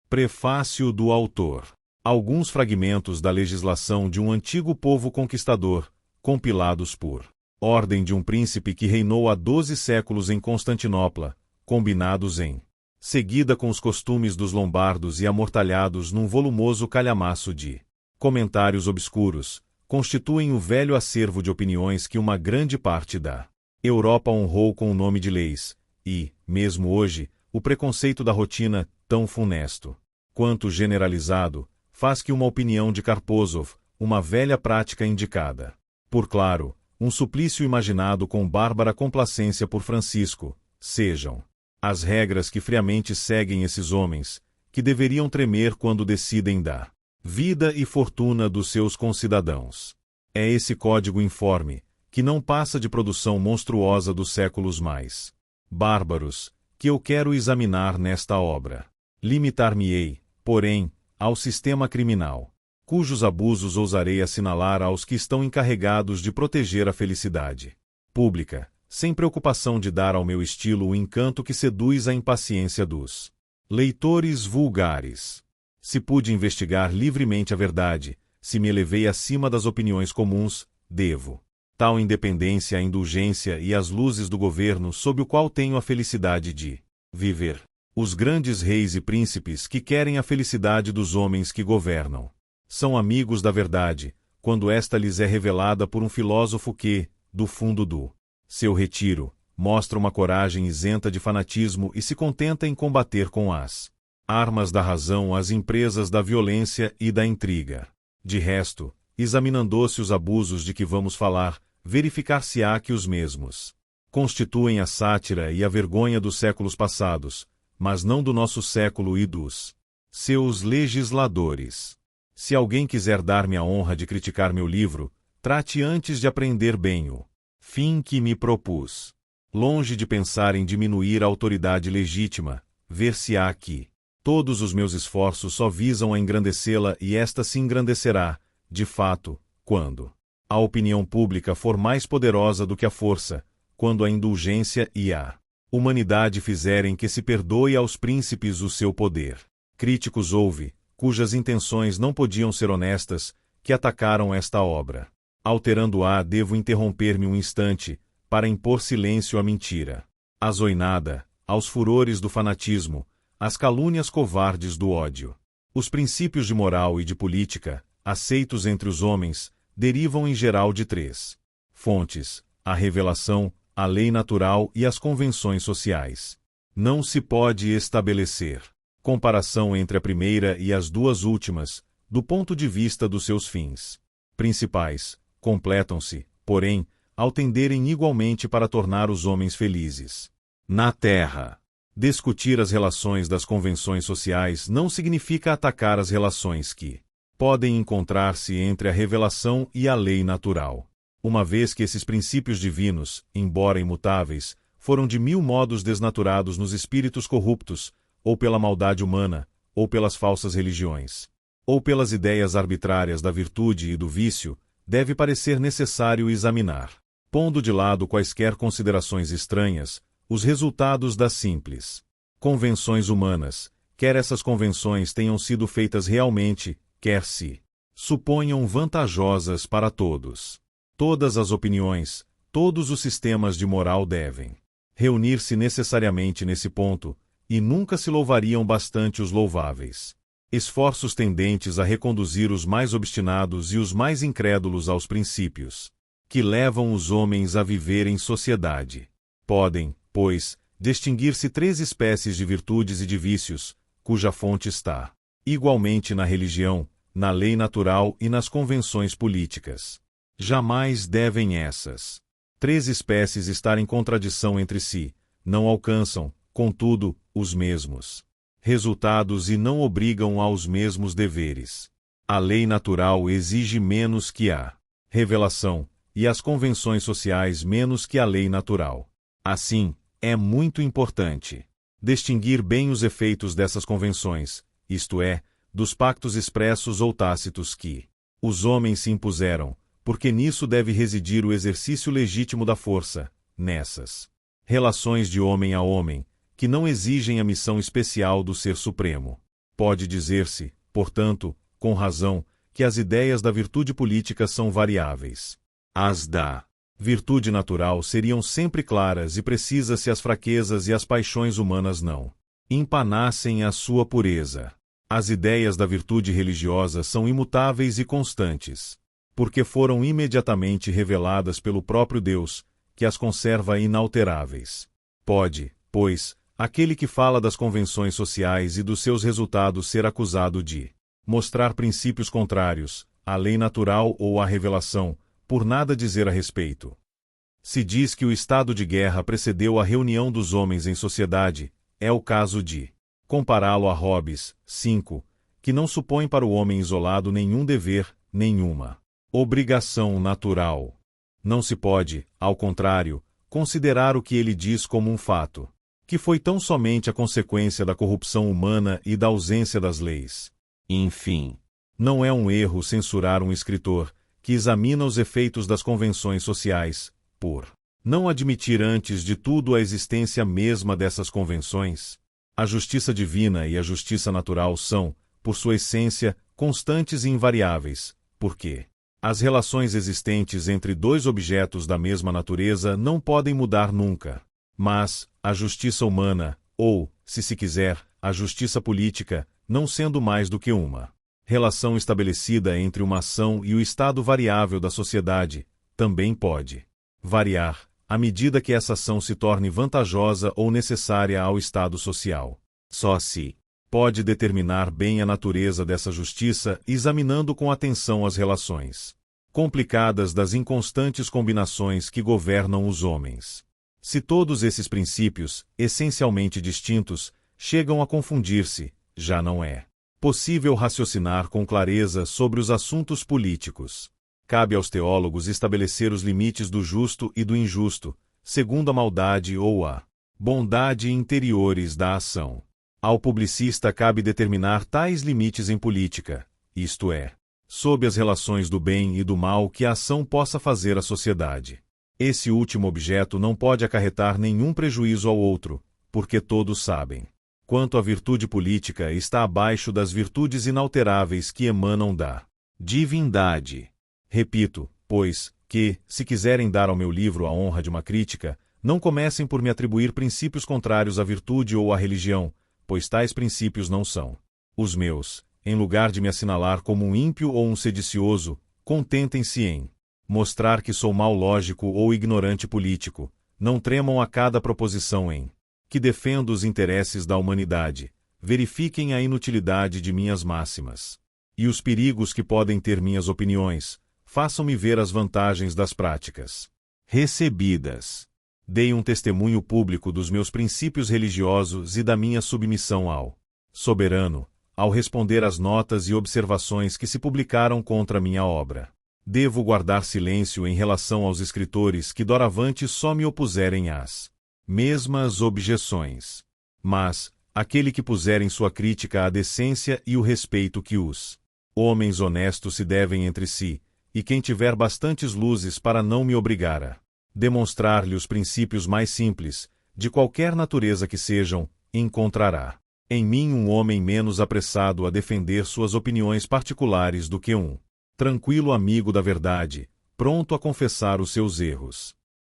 Prefácio do autor. Alguns fragmentos da legislação de um antigo povo conquistador, compilados por ordem de um príncipe que reinou há 12 séculos em Constantinopla, combinados em seguida com os costumes dos lombardos e amortalhados num volumoso calhamaço de comentários obscuros, constituem o velho acervo de opiniões que uma grande parte da Europa honrou com o nome de leis, e, mesmo hoje, o preconceito da rotina, tão funesto quanto generalizado, faz que uma opinião de Karpozov, uma velha prática indicada por Claro, um suplício imaginado com bárbara complacência por Francisco, sejam as regras que friamente seguem esses homens, que deveriam tremer quando decidem da vida e fortuna dos seus concidadãos. É esse código informe, que não passa de produção monstruosa dos séculos mais bárbaros, que eu quero examinar nesta obra. Limitar-me-ei, porém, ao sistema criminal, cujos abusos ousarei assinalar aos que estão encarregados de proteger a felicidade pública, sem preocupação de dar ao meu estilo o encanto que seduz a impaciência dos leitores vulgares. Se pude investigar livremente a verdade, se me elevei acima das opiniões comuns, devo tal independência à indulgência e às luzes do governo sob o qual tenho a felicidade de viver. Os grandes reis e príncipes que querem a felicidade dos homens que governam são amigos da verdade, quando esta lhes é revelada por um filósofo que, do fundo do seu retiro, mostra uma coragem isenta de fanatismo e se contenta em combater com as armas da razão as empresas da violência e da intriga. De resto, examinando-se os abusos de que vamos falar, verificar-se-á que os mesmos constituem a sátira e a vergonha dos séculos passados, mas não do nosso século e dos seus legisladores. Se alguém quiser dar-me a honra de criticar meu livro, trate antes de aprender bem o fim que me propus. Longe de pensar em diminuir a autoridade legítima, ver-se-á que todos os meus esforços só visam a engrandecê-la e esta se engrandecerá, de fato, quando a opinião pública for mais poderosa do que a força, quando a indulgência e a humanidade fizerem que se perdoe aos príncipes o seu poder. Críticos houve, cujas intenções não podiam ser honestas, que atacaram esta obra. Alterando-a, devo interromper-me um instante, para impor silêncio à mentira, à zoinada, aos furores do fanatismo, às calúnias covardes do ódio. Os princípios de moral e de política, aceitos entre os homens, derivam em geral de 3 fontes: a revelação, a lei natural e as convenções sociais. Não se pode estabelecer comparação entre a primeira e as duas últimas, do ponto de vista dos seus fins principais, completam-se, porém, ao tenderem igualmente para tornar os homens felizes na terra. Discutir as relações das convenções sociais não significa atacar as relações que podem encontrar-se entre a revelação e a lei natural. Uma vez que esses princípios divinos, embora imutáveis, foram de 1000 modos desnaturados nos espíritos corruptos, ou pela maldade humana, ou pelas falsas religiões, ou pelas ideias arbitrárias da virtude e do vício, deve parecer necessário examinar, pondo de lado quaisquer considerações estranhas, os resultados das simples convenções humanas, quer essas convenções tenham sido feitas realmente, quer se suponham vantajosas para todos. Todas as opiniões, todos os sistemas de moral devem reunir-se necessariamente nesse ponto, e nunca se louvariam bastante os louváveis esforços tendentes a reconduzir os mais obstinados e os mais incrédulos aos princípios que levam os homens a viver em sociedade. Podem, pois, distinguir-se 3 espécies de virtudes e de vícios, cuja fonte está igualmente na religião, na lei natural e nas convenções políticas. Jamais devem essas 3 espécies estar em contradição entre si, não alcançam, contudo, os mesmos resultados e não obrigam aos mesmos deveres. A lei natural exige menos que a revelação, e as convenções sociais menos que a lei natural. Assim, é muito importante distinguir bem os efeitos dessas convenções, isto é, dos pactos expressos ou tácitos que os homens se impuseram, porque nisso deve residir o exercício legítimo da força, nessas relações de homem a homem, que não exigem a missão especial do Ser Supremo. Pode dizer-se, portanto, com razão, que as ideias da virtude política são variáveis. As da virtude natural seriam sempre claras e precisas se as fraquezas e as paixões humanas não empanassem a sua pureza. As ideias da virtude religiosa são imutáveis e constantes, porque foram imediatamente reveladas pelo próprio Deus, que as conserva inalteráveis. Pode, pois, aquele que fala das convenções sociais e dos seus resultados ser acusado de mostrar princípios contrários à lei natural ou à revelação, por nada dizer a respeito. Se diz que o estado de guerra precedeu a reunião dos homens em sociedade, é o caso de compará-lo a Hobbes, 5, que não supõe para o homem isolado nenhum dever, nenhuma obrigação natural. Não se pode, ao contrário, considerar o que ele diz como um fato, que foi tão somente a consequência da corrupção humana e da ausência das leis. Enfim, não é um erro censurar um escritor que examina os efeitos das convenções sociais, por não admitir antes de tudo a existência mesma dessas convenções. A justiça divina e a justiça natural são, por sua essência, constantes e invariáveis, porque as relações existentes entre dois objetos da mesma natureza não podem mudar nunca. Mas a justiça humana, ou, se quiser, a justiça política, não sendo mais do que uma relação estabelecida entre uma ação e o estado variável da sociedade, também pode variar, à medida que essa ação se torne vantajosa ou necessária ao estado social. Só se pode determinar bem a natureza dessa justiça examinando com atenção as relações complicadas das inconstantes combinações que governam os homens. Se todos esses princípios, essencialmente distintos, chegam a confundir-se, já não é possível raciocinar com clareza sobre os assuntos políticos. Cabe aos teólogos estabelecer os limites do justo e do injusto, segundo a maldade ou a bondade interiores da ação. Ao publicista cabe determinar tais limites em política, isto é, sob as relações do bem e do mal que a ação possa fazer à sociedade. Esse último objeto não pode acarretar nenhum prejuízo ao outro, porque todos sabem quanto a virtude política está abaixo das virtudes inalteráveis que emanam da divindade. Repito, pois, que, se quiserem dar ao meu livro a honra de uma crítica, não comecem por me atribuir princípios contrários à virtude ou à religião, pois tais princípios não são os meus. Em lugar de me assinalar como um ímpio ou um sedicioso, contentem-se em mostrar que sou mau lógico ou ignorante político, não tremam a cada proposição em que defendo os interesses da humanidade, verifiquem a inutilidade de minhas máximas e os perigos que podem ter minhas opiniões, façam-me ver as vantagens das práticas recebidas. Dei um testemunho público dos meus princípios religiosos e da minha submissão ao soberano, ao responder às notas e observações que se publicaram contra minha obra. Devo guardar silêncio em relação aos escritores que doravante só me opuserem às mesmas objeções. Mas, aquele que puser em sua crítica a decência e o respeito que os homens honestos se devem entre si, e quem tiver bastantes luzes para não me obrigar a demonstrar-lhe os princípios mais simples, de qualquer natureza que sejam, encontrará em mim um homem menos apressado a defender suas opiniões particulares do que um tranquilo amigo da verdade, pronto a confessar os seus erros.